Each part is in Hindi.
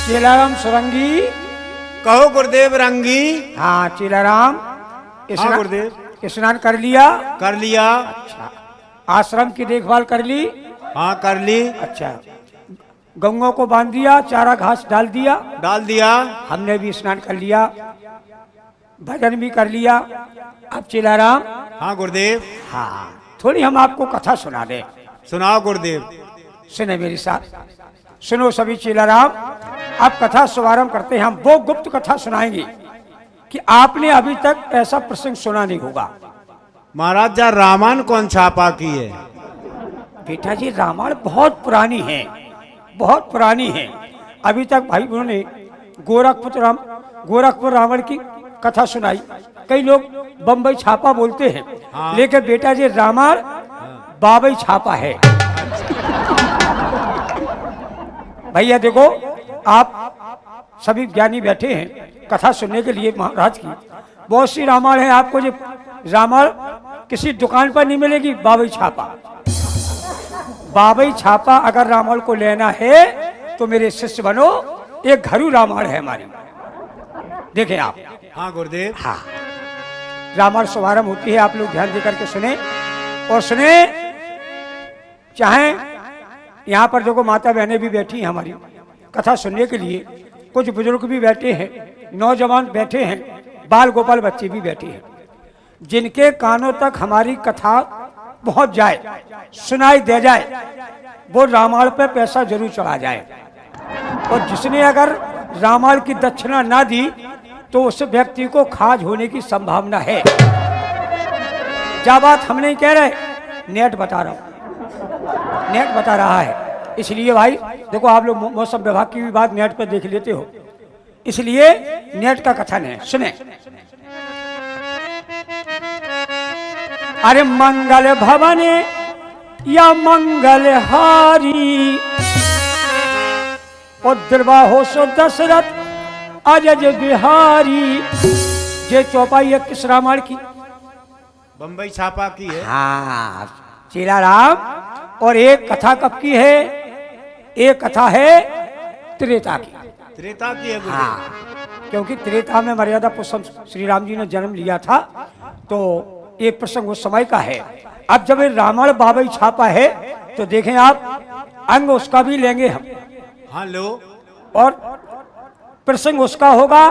चेलाराम सुरंगी। कहो गुरुदेव रंगी। हाँ चेलाराम, हाँ गुरुदेव। स्नान कर लिया? कर लिया। अच्छा, आश्रम की देखभाल कर ली? हाँ कर ली। अच्छा, गौओं को बांध दिया, चारा घास डाल दिया? डाल दिया। हमने भी स्नान कर लिया, भजन भी कर लिया। अब चेलाराम। हाँ गुरुदेव। हाँ, थोड़ी हम आपको कथा सुना दें। सुनाओ गुरुदेव। सुने मेरे साथ, सुनो सभी चेलाराम। अब कथा शुभारंभ करते हैं। हम वो गुप्त कथा सुनाएंगे कि आपने अभी तक ऐसा प्रसंग सुना नहीं होगा। महाराज जा रामायण कौन छापा की है? बेटा जी, रामायण बहुत पुरानी है, बहुत पुरानी है। अभी तक भाई उन्होंने गोरखपुर रावण की कथा सुनाई। कई लोग बम्बई छापा बोलते हैं। हाँ। लेकिन बेटा जी रामायण बाबई छापा है। भैया देखो, आप सभी ज्ञानी बैठे हैं कथा सुनने के लिए महाराज की। बहुत सी रामायण है, आपको जो रामायण किसी दुकान पर नहीं मिलेगी। बाबई छापा, बाबई छापा अगर रामायण को लेना है तो मेरे शिष्य बनो। एक घरू रामायण है हमारी, देखें आप। हाँ गुरुदेव। हाँ, रामायण शुभारंभ होती है, आप लोग ध्यान देकर के सुने और सुने। चाहे यहाँ पर देखो माता बहनें भी बैठी हैं हमारी कथा सुनने के लिए, कुछ बुजुर्ग भी बैठे हैं, नौजवान बैठे हैं, बाल गोपाल बच्चे भी बैठे हैं। जिनके कानों तक हमारी कथा पहुंच जाए, सुनाई दे जाए, वो रामायण पे पैसा जरूर चढ़ा जाए। और जिसने अगर रामायण की दक्षिणा ना दी तो उस व्यक्ति को खाज होने की संभावना है। क्या बात हम नहीं कह रहे, नेट बता रहा हूं, नेट बता रहा है। इसलिए भाई देखो, आप लोग मौसम विभाग की भी बात नेट पर देख लेते हो, इसलिए नेट का कथन है, सुने। अरे मंगल भवन या मंगल हारी, उद्रवा हो सो दशरथ अजज बिहारी। ये चौपाई है किस रामायण की? बम्बई छापा की है। हाँ चेलाराम। और एक कथा कब की है? एक कथा है त्रेता की। त्रेता की है गुरुदेव। हाँ, क्योंकि त्रेता में मर्यादा पुरुषोत्तम श्री राम जी ने जन्म लिया था, तो ये प्रसंग उस समय का है। अब जब ये रामायण बाबई छापा है तो देखें आप, अंग उसका भी लेंगे हम। हाँ लो। और प्रसंग उसका होगा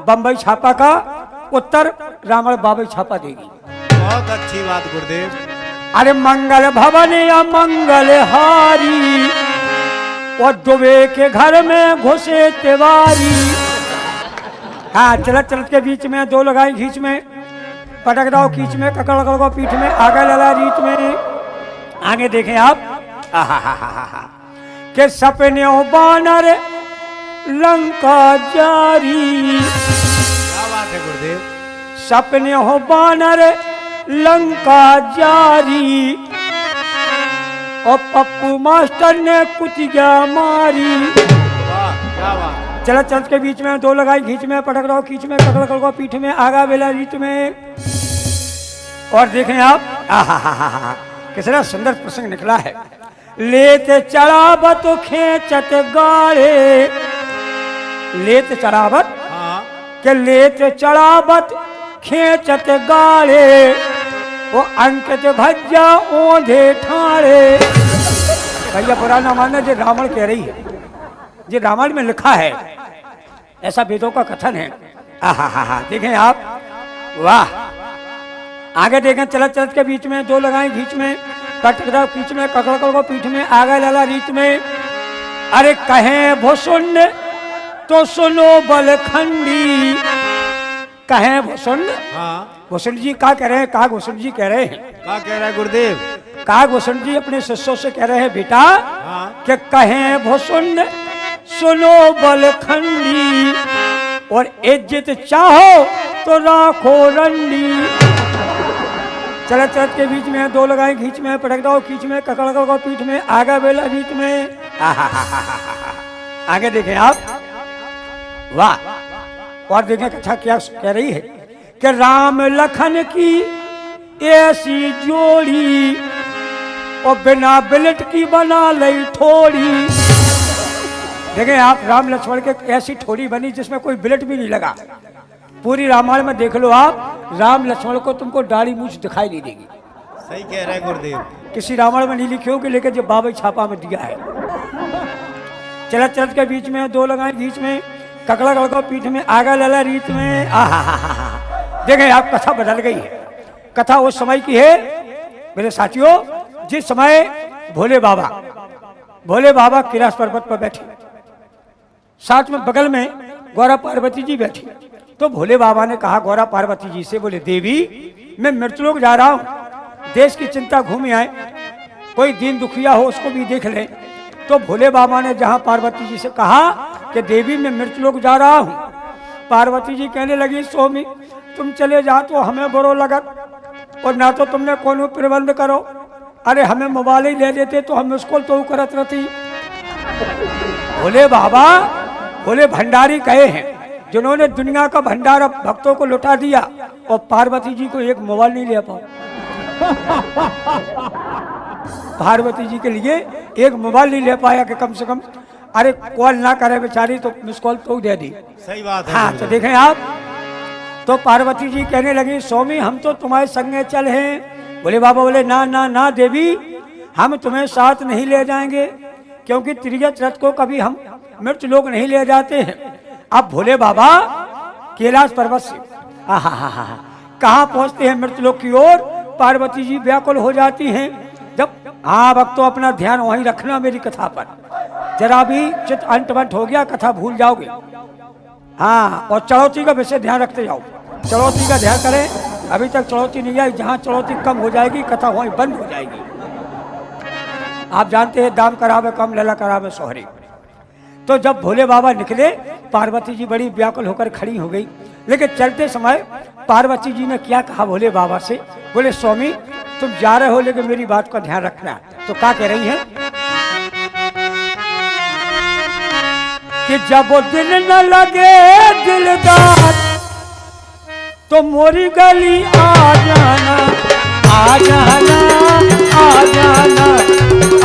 बम्बई छापा का, उत्तर रामायण बाबई छापा देगी। बहुत अच्छी बात गुरुदेव। अरे मंगल भवन या मंगल हारी, और दुबे के घर में घुसे तिवारी। हाँ, चलत चलत के बीच में दो लगाई खींच में, पटक दाओ खींच में, ककड़ कड़को पीठ में, आगे लला रीत में। आगे देखें आप, के सपने बानर लंका जारी। क्या बात है गुरुदेव। सपने हो बानर लंका जारी, और पप्पू मास्टर ने कुतिया मारी। वाह क्या बात। चलत चलत के बीच में दो लगाई खींच में, पटक रहो खींच में, ककड़ कड़को पीठ में, आगा बेला रीत में। और देखें आप, कितना सुंदर प्रसंग निकला है। लेते चढ़ावत खेचत गाड़े, लेते चढ़ावत, हाँ। के लेते चढ़ावत खेचत गाड़े, वो अंकित भज्जा ओंधे ठाड़े। भैया पुराना मानना, जो रामायण कह रही है, जो रामायण में लिखा है, ऐसा वेदों का कथन है। देखें आप, वाह। आगे देखें, चलत चलत के बीच में दो लगाएं खींच में, पटक खींच में, ककड़ को पीठ में, आगे लाला रीत में। अरे कहें भुसुंड तो सुनो बलखंडी। कहें भुसुंड, हाँ। भुसुंड जी क्या कह रहे हैं? काग भुसुंड जी कह रहे हैं, क्या कह रहा है गुरुदेव? काग भुसुंड जी अपने शिष्यों से कह रहे हैं, बेटा हाँ। कि कहें भुसुंड सुनो बलखंडी, और इज्जत चाहो तो राखो रंडी। चलत चलत के बीच में दो लगाए खींच में, पटक दो खींच में, ककड़ को पीठ में, आगा बेला बीच में। आगे देखें आप, वाह। और देखें कथा क्या कह रही है कि राम लखन की ऐसी जोड़ी, और बिना बिलट की बना लई थोड़ी। देखें आप, राम लक्ष्मण के ऐसी ठोड़ी बनी जिसमें कोई ब्लेड भी नहीं लगा। पूरी रामायण में देख लो आप, राम लक्ष्मण को तुमको दाढ़ी मूछ दिखाई नहीं देगी। सही कह रहे हैं गुरुदेव। किसी रामायण में नहीं लिखी होगी, लेकिन जो बाबा छापा में दिया है। चलत चलत के बीच में दो लगाए, बीच में ककड़ा गड़को, पीठ में आगा लला रीत में। आहा, देखें आप, कथा बदल गई है। कथा उस समय की है मेरे साथियों, जिस समय भोले बाबा कैलाश पर्वत पर बैठे, साथ में बगल में गौरा पार्वती जी बैठी। तो भोले बाबा ने कहा गौरा पार्वती जी से, बोले देवी मैं मृतलोक जा रहा हूँ, देश की चिंता घूम आए, कोई दीन दुखिया हो उसको भी देख ले। तो भोले बाबा ने जहाँ पार्वती जी से कहा कि देवी मैं मृतलोक जा रहा हूँ, पार्वती जी कहने लगी स्वामी तुम चले जा तो हमें बुरो लगत, और ना तो तुमने कोनो प्रबंध करो। अरे हमें मोबाइल ही ले देते तो हम उसको तो करत रहती। भोले भंडारी कहे हैं, जिन्होंने दुनिया का भंडार भक्तों को लुटा दिया, और पार्वती जी को एक मोबाइल नहीं ले पाओ। पार्वती जी के लिए एक मोबाइल नहीं ले पाया कि कम से कम अरे कॉल ना करे बेचारी तो मिस कॉल तो दे दी। सही बात है। हाँ, तो देखें आप, तो पार्वती जी कहने लगी स्वामी हम तो तुम्हारे संगे चल हैं। बोले बाबा बोले ना ना ना देवी, हम तुम्हें साथ नहीं ले जाएंगे, क्योंकि त्रिजत रथ को कभी हम मृत्यु लोग नहीं ले जाते हैं। अब भोले बाबा कैलाश पर्वत से कहाँ पहुंचते हैं मृत्यु लोग की ओर, पार्वती जी व्याकुल हो जाती हैं। जब हाँ वक्त तो अपना ध्यान वहीं रखना मेरी कथा पर, जरा भी चित अंटवंट हो गया कथा भूल जाओगे। हाँ, और चढ़ौती का विषय ध्यान रखते जाओ, चढ़ौती का ध्यान करें। अभी तक चढ़ौती नहीं आई, जहाँ चढ़ौती कम हो जाएगी कथा वहीं बंद हो जाएगी। आप जानते हैं दाम करावे कम लला करावे सोहरे। तो जब भोले बाबा निकले, पार्वती जी बड़ी व्याकुल होकर खड़ी हो गई। लेकिन चलते समय पार्वती जी ने क्या कहा भोले बाबा से, बोले स्वामी तुम जा रहे हो लेकिन मेरी बात का ध्यान रखना। तो क्या कह रही है कि जब दिल न लगे दिलदार तो मोरी गली आ जाना, आ जाना, आ जाना,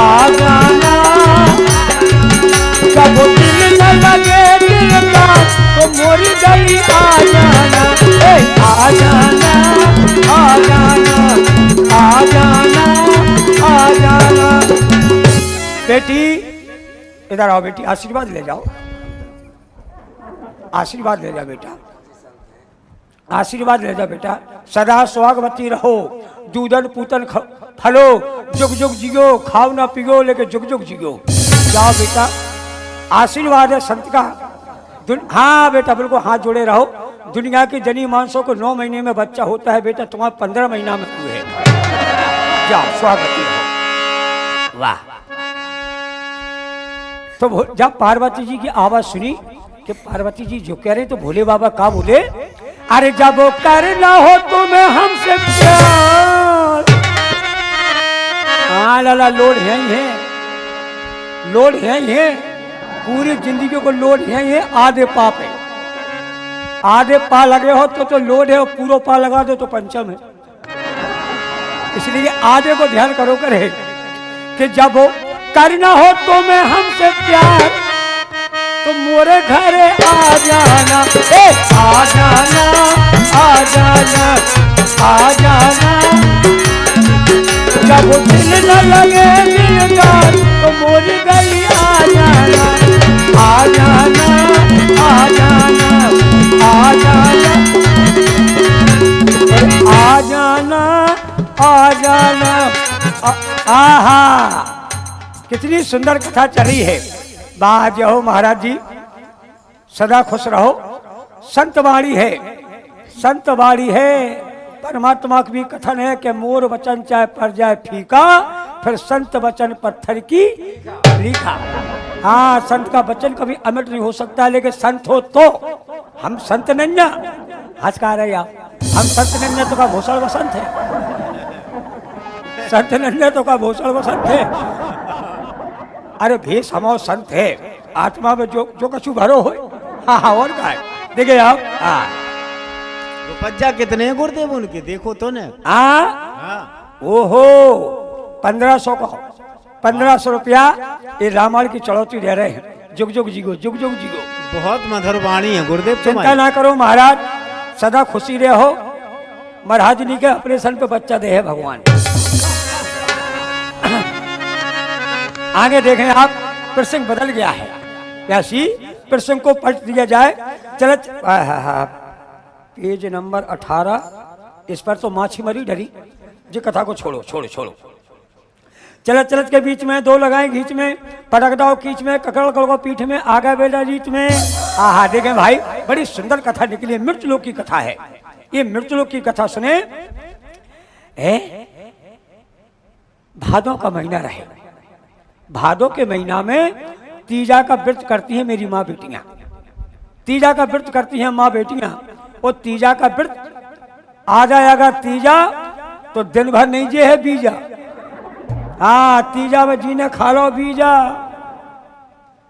आ जाना। जब दिल न लगे दिलदार तो मोरी गली आ जाना, आ जाना, आ जाना, आ जाना, आ जाना। बेटी इधर आओ, बेटी आशीर्वाद ले जाओ, आशीर्वाद ले जा बेटा, आशीर्वाद ले जा बेटा। सदा स्वागवती रहो, दूधन पूतन फलो, जुग जुग जियो, खाओ ना पियो लेकिन जुग जुग जियो। जाओ बेटा, आशीर्वाद है संत का। हाँ बेटा बिल्कुल हाथ जोड़े रहो। दुनिया की जनी मानसों को 9 महीने में बच्चा होता है, बेटा तुम्हारा 15 महीना में हुए है। जाओ स्वागवती रहो। वाह। तो जब पार्वती जी की आवाज सुनी कि पार्वती जी जो कह रहे, तो भोले बाबा का बोले, अरे जब वो करना हो तुम्हें हमसे प्यार। हाँ लाला, लोड है ही है, लोड है ही है, पूरी जिंदगी को लोड है ही है। आधे पाप है, आधे पा लगे हो तो लोड है, और पूरा पा लगा दो तो पंचम है। इसलिए आधे को ध्यान करो करे कि जब वो करना हो तुम्हें हमसे प्यार तो मोरे घरे आ जाना, आ जाना, आ जाना, आ जाना। जब दिल न लगे दिलदार तो मोरी गली आ जाना, आ जाना, आ जाना, आ जाना, आ जाना, आ जाना। आहा, कितनी सुंदर कथा चली है। वाह जय हो महाराज जी, सदा खुश रहो। संत वाणी है, संत वाणी है। परमात्मा की भी कथन है कि मोर वचन चाहे पर जाए फीका, फिर संत वचन पत्थर की लिखा। हाँ, संत का वचन कभी अमृत नहीं हो सकता, लेकिन संत हो तो हम संत नन्या। आज कह रहे आप, हम संत नन्या तो का भूषण वसंत है, संत नन्या तो का भूषण वसंत है। अरे भेष हमारे संत है, आत्मा में जो कछु भरो हो। हाँ हाँ, और क्या है, देखिए आप। हाँ, रुपया कितने हैं गुरुदेव उनके, देखो तो ने। हाँ, ओहो 1500 का, 1500 रुपया ये रामायण की चढ़ौती दे रहे हैं। जुग जुग जीगो, जुग जुग जीगो। बहुत मधुर वाणी है गुरुदेव चिंता तुम्हारी। ना करो महाराज, सदा खुशी रहो। महाराज जी के ऑपरेशन पे बच्चा दे है भगवान। आगे देखें आप, प्रसंग बदल गया है। ऐसी प्रसंग को पलट दिया जाए। चल पेज नंबर 18, इस पर तो माछी मरी डरी जी। कथा को छोड़ो छोड़ो छोड़ो। चलत चलत के बीच में दो लगाए घीच में, पटक दाओ कीच में, ककड़ कड़को पीठ में, आगा बेटा रीत में। आहा देखें भाई, बड़ी सुंदर कथा निकली है। मृत्युलोक की कथा है ये। मृत्युलोक की कथा सुने। भादों का महीना रहे। भादों के महीना में तीजा का व्रत करती है मेरी माँ बेटियां। तीजा का व्रत करती हैं माँ बेटियां। और तीजा का व्रत आ जाएगा तीजा तो दिन भर नहीं जे है बीजा। हाँ, तीजा में जीने खा लो बीजा।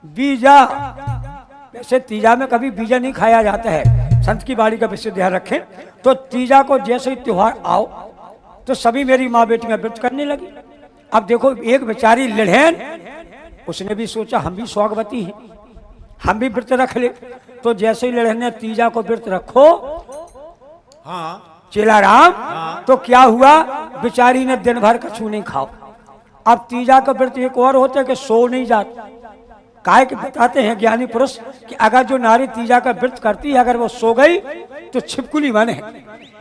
बीजा वैसे तीजा में कभी बीजा नहीं खाया जाता है। संत की बाड़ी का विशेष ध्यान रखें। तो तीजा को जैसे ही त्योहार आओ तो सभी मेरी माँ बेटियां व्रत करने लगी। अब देखो, एक बेचारी लड़हन, उसने भी सोचा हम भी स्वागवती हैं, हम भी व्रत रख ले। तो जैसे ही लड़हन ने तीजा को व्रत रखो, हाँ चेला राम, तो क्या हुआ, बेचारी ने दिन भर कछु नहीं खाओ। अब तीजा का व्रत एक और होता है कि सो नहीं जाता। काहे के बताते हैं ज्ञानी पुरुष कि अगर जो नारी तीजा का व्रत करती है, अगर वो सो गई तो छिपकुली बने,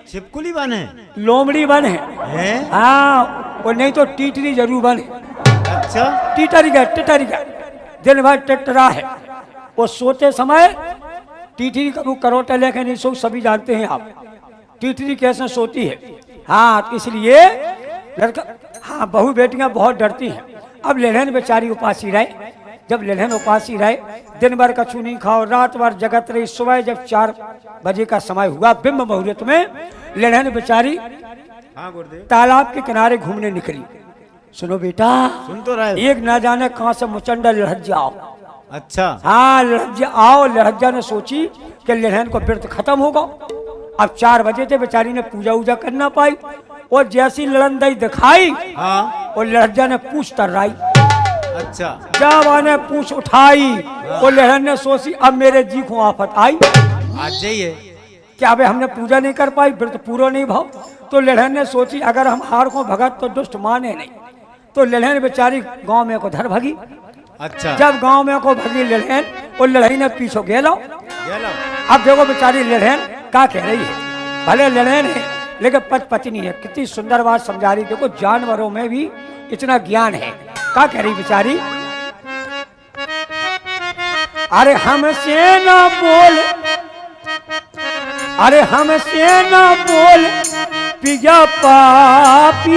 छिपकुली बने, लोमड़ी बने, हाँ, और नहीं तो टीटरी जरूर बने। अच्छा, टीटरी का दिन भर टिटरा है। वो सोते समय टीटरी कभी करोटा लेके नहीं सो, सभी जानते हैं आप टीटरी कैसे सोती है। हाँ, तो इसलिए लड़का, हाँ, बहू बेटियां बहुत डरती हैं। अब लेहन बेचारी उपासी रहे। जब लेहन उपासी रहे, दिन भर कछु नहीं खाओ, रात भर जगत रही। सुबह जब 4 बजे का समय हुआ, बिंब मुहूर्त में, लेहन बेचारी हाँ गुरुदेव, तालाब के किनारे घूमने निकली। सुनो बेटा, सुन तो रहे। एक ना जाने कहां से मुचंडा लहज्जा आओ। अच्छा, हाँ, लहज्जा आओ। लहज्जा ने सोची कि लेहन को व्रत खत्म होगा। अब 4 बजे थे, बेचारी ने पूजा वूजा करना पाई। और जैसी लड़नदई दिखाई, हाँ, और लहज्जा ने पूछ तर्राई। अच्छा, जब आने पूछ उठाई, और लहन ने सोची अब मेरे जी को आफत आई। आज जाइए। क्या भाई, हमने पूजा नहीं कर पाई, व्रत पूरा नहीं भाव। तो लहन ने सोची अगर हम हार को भगत तो दुष्ट माने नहीं। तो लहन बेचारी गांव में को धर भगी। अच्छा, जब गांव में को भगी लहन, और लड़ाई ने पीछो गेलो। गेलो। अब देखो बेचारी लहन क्या कह रही है। भले लहन है लेकिन पत्नी है। कितनी सुंदर बात समझा रही। देखो, जानवरों में भी इतना ज्ञान है। क्या कह रही बेचारी, अरे हमसे ना बोल, अरे हमसे ना बोल पिया पापी,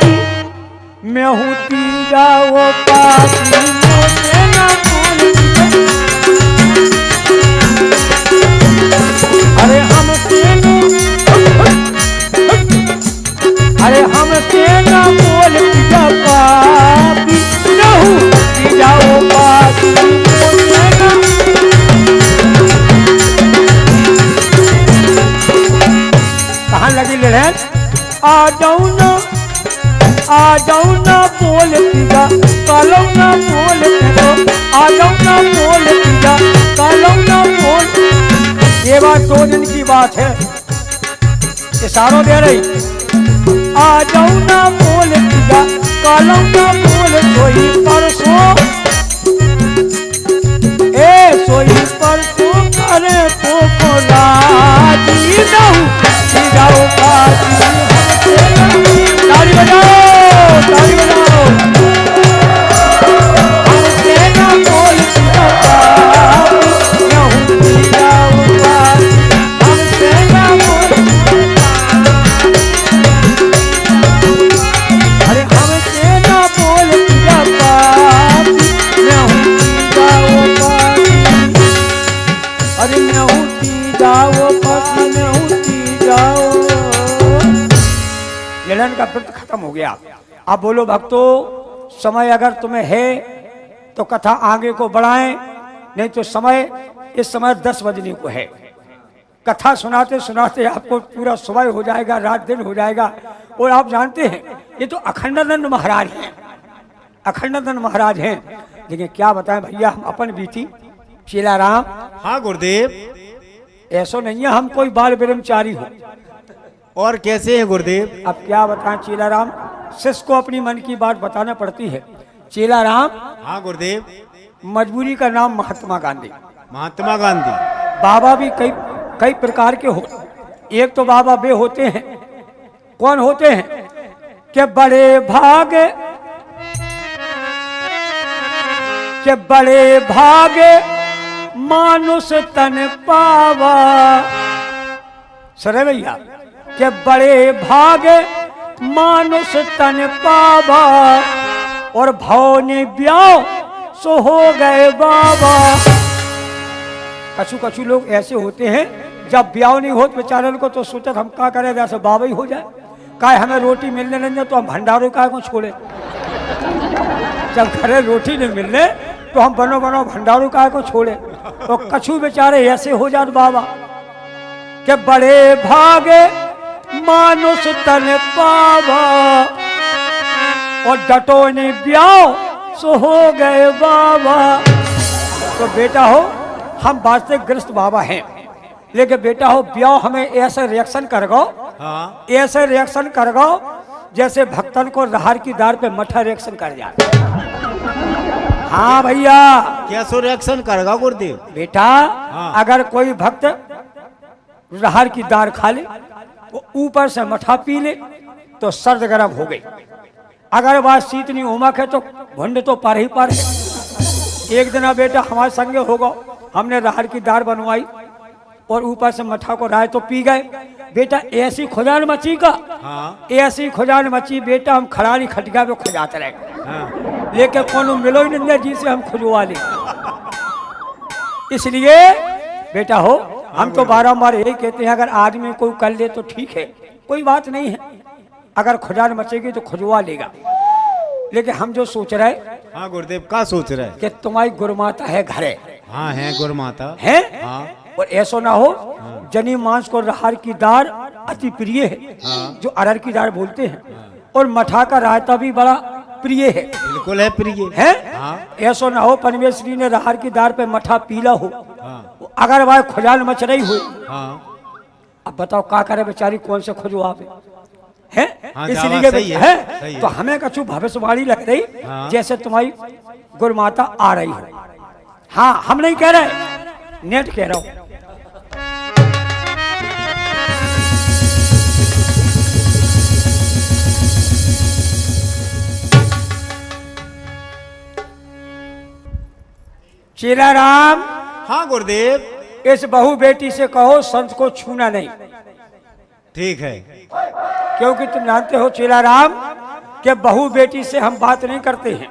मैं हूँ तीजा वो पापी। मुझसे ना बोल, अरे हमसे अरे हमसे ना बोल पिया पापी, मैं हूँ तीजा वो पापी। मुझसे ना, कहाँ लगी लड़न, आ जाऊँ ना, आ जाऊँ ना बोल पिया, कालो ना बोल पिया, आ जाऊँ ना बोल पिया, कालो ना बोल। ये बात 2 दिन की बात है, इशारों दे रही। आ जाऊँ ना बोल पिया, कालो ना बोल, सोई परसों, ए सोई परसों करे तो कोलाजी जाऊँ, जाऊँ काजी। ताली बजाओ, ताली बजाओ। हमसे ना बोल पिया पापी, मैं हूँ तीजा वो पापी। हमसे ना बोल, अरे हमसे ना बोल पिया पापी, मैं हूँ तीजा वो पापी। अरे मैं हूँ तीजा वो पापी, मैं हूँ तीजा वो। ललन का व्रत खत्म हो गया। अब बोलो भक्तों, समय अगर तुम्हें है तो कथा आगे को बढ़ाएं, नहीं तो समय, इस समय 10 बजने को है। कथा सुनाते सुनाते आपको पूरा सुबह हो जाएगा, रात दिन हो जाएगा। और आप जानते हैं ये तो अखंडानंद महाराज हैं, अखंडानंद महाराज हैं। लेकिन क्या बताएं भैया, हम अपन बीती चेला राम, हाँ गुरुदेव। ऐसा नहीं है हम कोई बाल ब्रह्मचारी हो। और कैसे है गुरुदेव? अब क्या बताएं चेला राम, शिष्य को अपनी मन की बात बताना पड़ती है। चेला राम, हाँ गुरुदेव। मजबूरी का नाम महात्मा गांधी। महात्मा गांधी। बाबा भी कई कई प्रकार के हो। एक तो बाबा वे होते हैं, कौन होते हैं कि बड़े भागे मानुष तन पावा। सरे भैया, के बड़े भागे मानुष तन पावा और भाव ने ब्याह सो हो गए बाबा। कछु कछु लोग ऐसे होते हैं, जब ब्याह नहीं हो बेचारे को तो सोचत हम क्या करें, जैसे बाबा ही हो जाए। काय हमें रोटी मिलने नहीं तो हम भंडारों काय को छोड़े। जब घरे रोटी नहीं मिलने तो हम बनो बनो भंडारों काय को छोड़े। तो कछु बेचारे ऐसे हो जाते बाबा के बड़े भागे मानुष तन पावा और डटो ने ब्याह सो हो गए बाबा। तो बेटा हो, हम वास्तविक ग्रस्त बाबा हैं, लेकिन बेटा हो ब्याह हमें ऐसे रिएक्शन कर गो, हाँ। ऐसे रिएक्शन कर गो जैसे भक्तन को रहार की दार पे मठा रिएक्शन कर जाए। हाँ भैया, क्या सो रिएक्शन करेगा गुरुदेव? बेटा हाँ। अगर कोई भक्त रहार की दार खा ले, वो ऊपर से मठा पी ले तो सर्द गर्म हो गई। अगर बात शीतनी उमक है तो भुंड तो पर ही पर है। एक दिन बेटा हमारे संगे होगा, हमने रहार की दार बनवाई और ऊपर से मठा को राय तो पी गए। बेटा ऐसी खुजान मची का, हाँ। ऐसी खुजान मची बेटा, हम खड़ारी खटिया पे खुजाते रहे। हाँ। लेकिन कोनो मिलो ही नहीं जी से हम खुजवा ले। इसलिए बेटा हो, हम तो बारंबार यही कहते हैं, अगर आदमी कोई कर ले तो ठीक है, कोई बात नहीं है। अगर खुजान मचेगी तो खुजवा लेगा। लेकिन हम जो सोच रहे, हाँ गुरुदेव, क्या सोच रहे हैं? कि तुम्हारी गुरुमाता है घरे, हाँ है गुरुमाता है, हाँ। और ऐसा ना हो जनी मांस को रहार की दार अति प्रिय है, हाँ। जो अरहर की दार बोलते हैं, और मठा का रायता भी बड़ा प्रिय है। बिल्कुल है प्रिय है, हाँ। ऐसा ना हो परमेश्वरी ने रहार की दार पे मठा पीला हो, हाँ। अगर वह खुजान मच रही हो, हाँ। अब बताओ क्या करे बेचारी, कौन से खुजवावे है। हाँ, इसलिए सही है, है, सही है। तो हमें कछु भविष्यवाणी लग रही, हाँ। जैसे तुम्हारी गुरुमाता आ रही हो। हाँ, हम नहीं कह रहे, नेट कह रहा हूं। चेला राम, हाँ गुरुदेव। इस बहू बेटी से कहो संत को छूना नहीं, ठीक है। क्योंकि तुम जानते हो चेला राम कि बहू बेटी से हम बात नहीं करते हैं,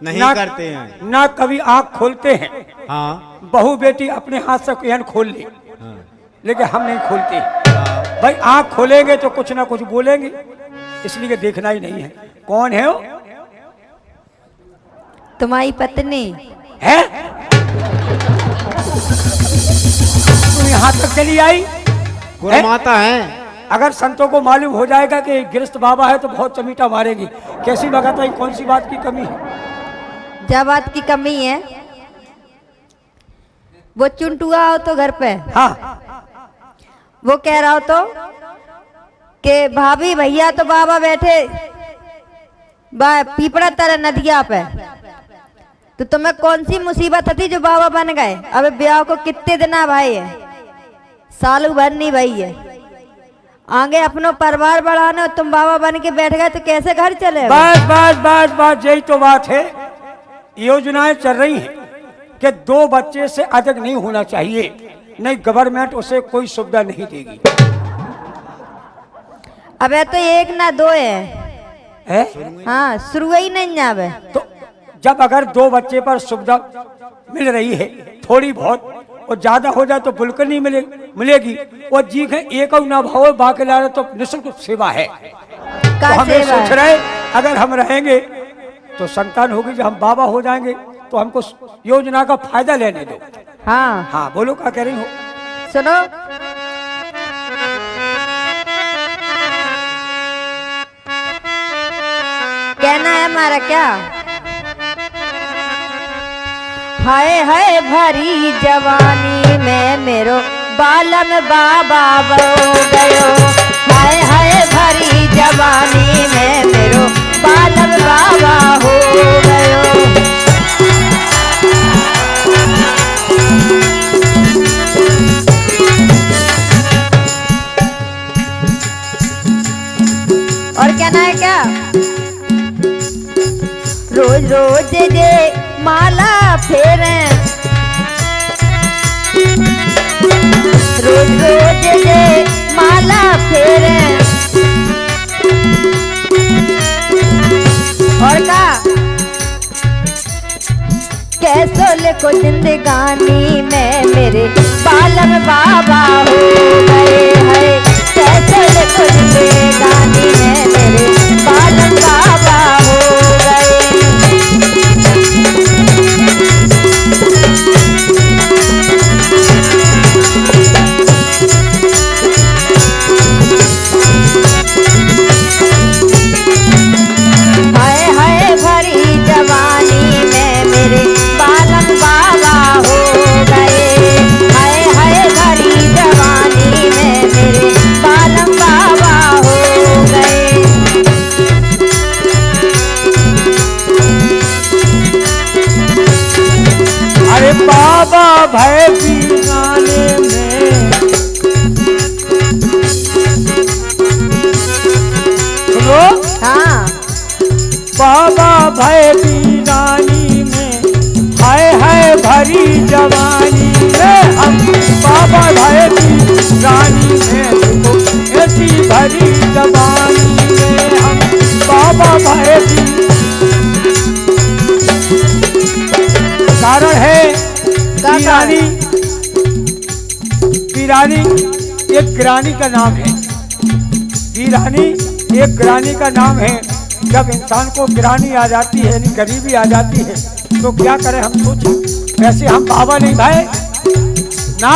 नहीं ना करते हैं। ना कभी आंख खोलते हैं। हाँ। बहू बेटी अपने हाथ से एहन खोल ले, हाँ। लेकिन हम नहीं खोलते। हाँ। भाई आंख खोलेंगे तो कुछ ना कुछ बोलेंगे, इसलिए देखना ही नहीं है। कौन है वो? तुम्हारी पत्नी है? तुम यहाँ तक चली आई? गुरुमाता है। अगर संतों को मालूम हो जाएगा कि गिरस्त बाबा है तो बहुत चमीटा मारेगी। कैसी बात है, कौन सी बात की कमी है? क्या बात की कमी है? वो चुनटुआ हो तो घर पे, हाँ, वो कह रहा हो तो कि भाभी भैया तो बाबा बैठे पीपड़ा तरह नदिया पे, तो तुम्हें कौन सी मुसीबत थी जो बाबा बन गए? अबे ब्याह को कितने दिन भाई है, साल भर नहीं भाई है। आगे अपना परिवार बढ़ाना, तुम बाबा बन के बैठ गए तो कैसे घर चले? बस बस बस बस, यही तो बात है। योजनाएं चल रही हैं कि 2 बच्चे से अधिक नहीं होना चाहिए, नहीं गवर्नमेंट उसे कोई सुविधा नहीं देगी। अबे तो 1 ना 2 है? हाँ, शुरू ही नहीं आवे। तो जब अगर 2 बच्चे पर सुविधा मिल रही है थोड़ी बहुत, और ज्यादा हो जाए तो बिल्कुल नहीं मिलेगी। और जी है एक और ना भाव बाकी ला तो निःशुल्क सेवा है। तो हमें सोच रहे अगर हम रहेंगे तो संतान होगी, जब हम बाबा हो जाएंगे तो हमको योजना का फायदा लेने दो। हाँ हाँ बोलो, क्या कह रही हो? सुनो, कहना है हमारा क्या? हाय हाय भरी जवानी में मेरो बालम बाबा हो गयो। हाय हाय भरी जवानी में मेरो बालम बाबा हो गयो। और कहना है क्या? रोज रोज जे माला फेरे, रोज रोज जे माला फेरे। और का कैसो लिखो जिंदगानी में मेरे बालम बाबा हो गए हैं। कैसे लिखो जिंदगानी में मेरे बालम बाबा हो गए। हाय हाय भरी जवानी में मेरे बालम बाबा हो गए। हाय हाय भरी जवानी में मेरे बालम बाबा हो गए। अरे बाबा भय बीनाने में, सुनो, हाँ बाबा भय बीनानी में, हाय हाय भरी जवानी में हम, बाबा भय बीनानी में देखो ऐसी भरी जवानी में हम, बाबा भय कारण है वीरानी। वीरानी एक ग्रानी का नाम है। वीरानी एक ग्रानी का नाम है। जब इंसान को गिरानी आ जाती है, यानी गरीबी आ जाती है, तो क्या करें हम सोचें। वैसे हम बाबा नहीं भाई ना,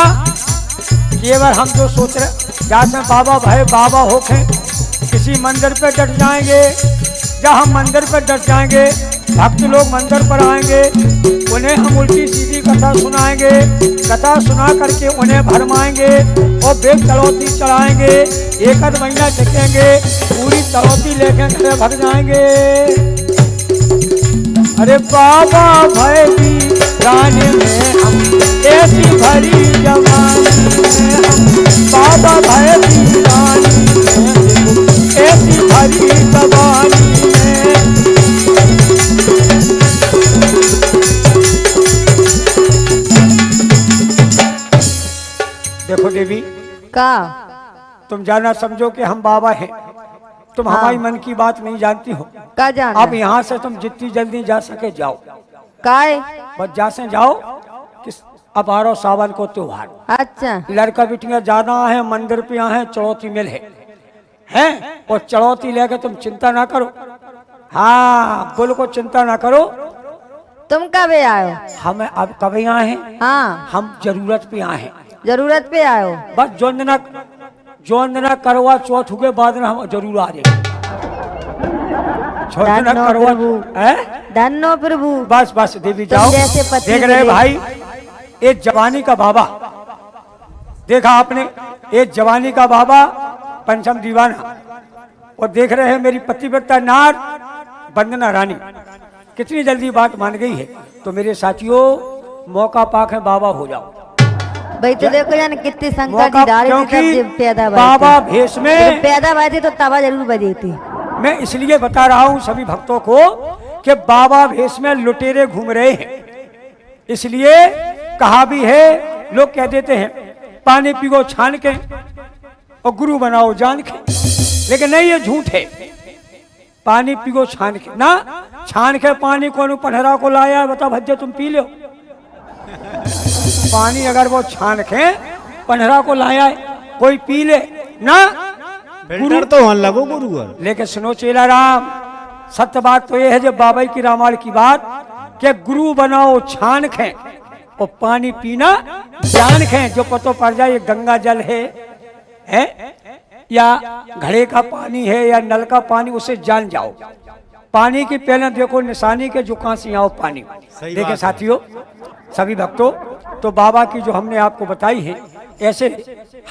केवल हम जो सोच रहे जैसे बाबा भाई बाबा होके किसी मंदिर पे डट जाएंगे। जब हम मंदिर पर डट जाएंगे, भक्त लोग मंदिर पर आएंगे, उन्हें हम उल्टी सीधी कथा सुनाएंगे। कथा सुना करके उन्हें भरमाएंगे और बेग तड़ौती चढ़ाएंगे। एक आध महीना टिकेंगे, पूरी तड़ौती लेके घर भग जाएंगे। अरे बाबा भय बीराने में हम, ऐसी भरी जवानी में हम, बाबा भय बीराने में ऐसी भरी जवानी में। देखो देवी का तुम जाना समझो कि हम बाबा हैं। तुम हाँ। हमारी मन की बात नहीं जानती हो। का जाना? अब यहाँ से तुम जितनी जल्दी जा सके जाओ। काय? बस जा से जाओ कि अब आ रहा सावन को त्योहार। अच्छा लड़का बिटिया जाना है, मंदिर पे यहाँ है, चढ़ौती मिल है और चढ़ौती लेके तुम चिंता ना करो। हाँ बोल को चिंता ना करो। तुम कब आयो? हम अब कब यहाँ हैं? हाँ हम जरूरत पे आए हैं। जरूरत पे आयो। बस जोंदना करवा चौथ के बाद हम जरूर आ जाएंगे। धन्नो प्रभु, धन्नो प्रभु। बस बस देवी तुम जाओ। जैसे पति देख रहे मिले। भाई, एक जवानी का बाबा देखा आपने, एक जवानी का बाबा पंचम दीवाना, और देख रहे हैं मेरी पतिव्रता नार वंदना रानी कितनी जल्दी बात मान गई है। तो मेरे साथियों मौका पाक है, बाबा हो जाओ। भाई तो देखो जान कितनी संकट मौका, की डाली क्योंकि थी जब पैदा हुई बाबा थी। भेष जब में पैदा हुई थी तो तवा जरूर बजी थी। मैं इसलिए बता रहा हूं सभी भक्तों को कि बाबा भेष में लुटेरे घूम रहे हैं। इसलिए कहा भी है, लोग कह देते हैं पानी पियो छान के और गुरु बनाओ जान के, लेकिन नहीं, ये झूठ है। पानी पियो छान के ना, छान के पानी को पनहरा को लाया है, बता भज्जे तुम पी लो। पानी अगर वो छान के पनहरा को लाया है, कोई पी ले ना। फिल्टर तो होने लगो गुरु। लेकिन सुनो चेला राम, सत्य बात तो ये है जब बाबा की रामायण की बात कि गुरु बनाओ छान खे और पानी पीना जान खे। जो पतो पड़ जाए ये गंगा जल है या घड़े का पानी है या नल का पानी, उसे जान जाओ। पानी की पहले देखो निशानी के जो कहां से आओ पानी। सही देखे बात है। साथियों, सभी भक्तों, तो बाबा की जो हमने आपको बताई है, ऐसे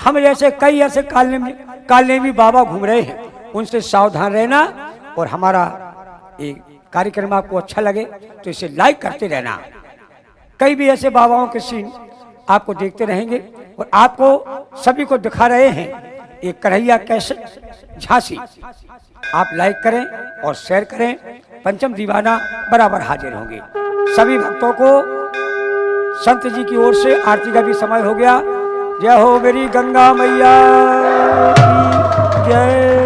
हम ऐसे कई ऐसे कालने भी बाबा घूम रहे हैं, उनसे सावधान रहना। और हमारा ये कार्यक्रम आपको अच्छा लगे तो इसे लाइक करते रहना। कई भी ऐसे बाबाओं के सीन आपको देखते रहेंगे और आपको सभी को दिखा रहे हैं। एक कन्हैया कैसे झांसी, आप लाइक करें और शेयर करें। पंचम दीवाना बराबर हाजिर होंगे। सभी भक्तों को संत जी की ओर से आरती का भी समय हो गया। जय हो मेरी गंगा मैया की जय।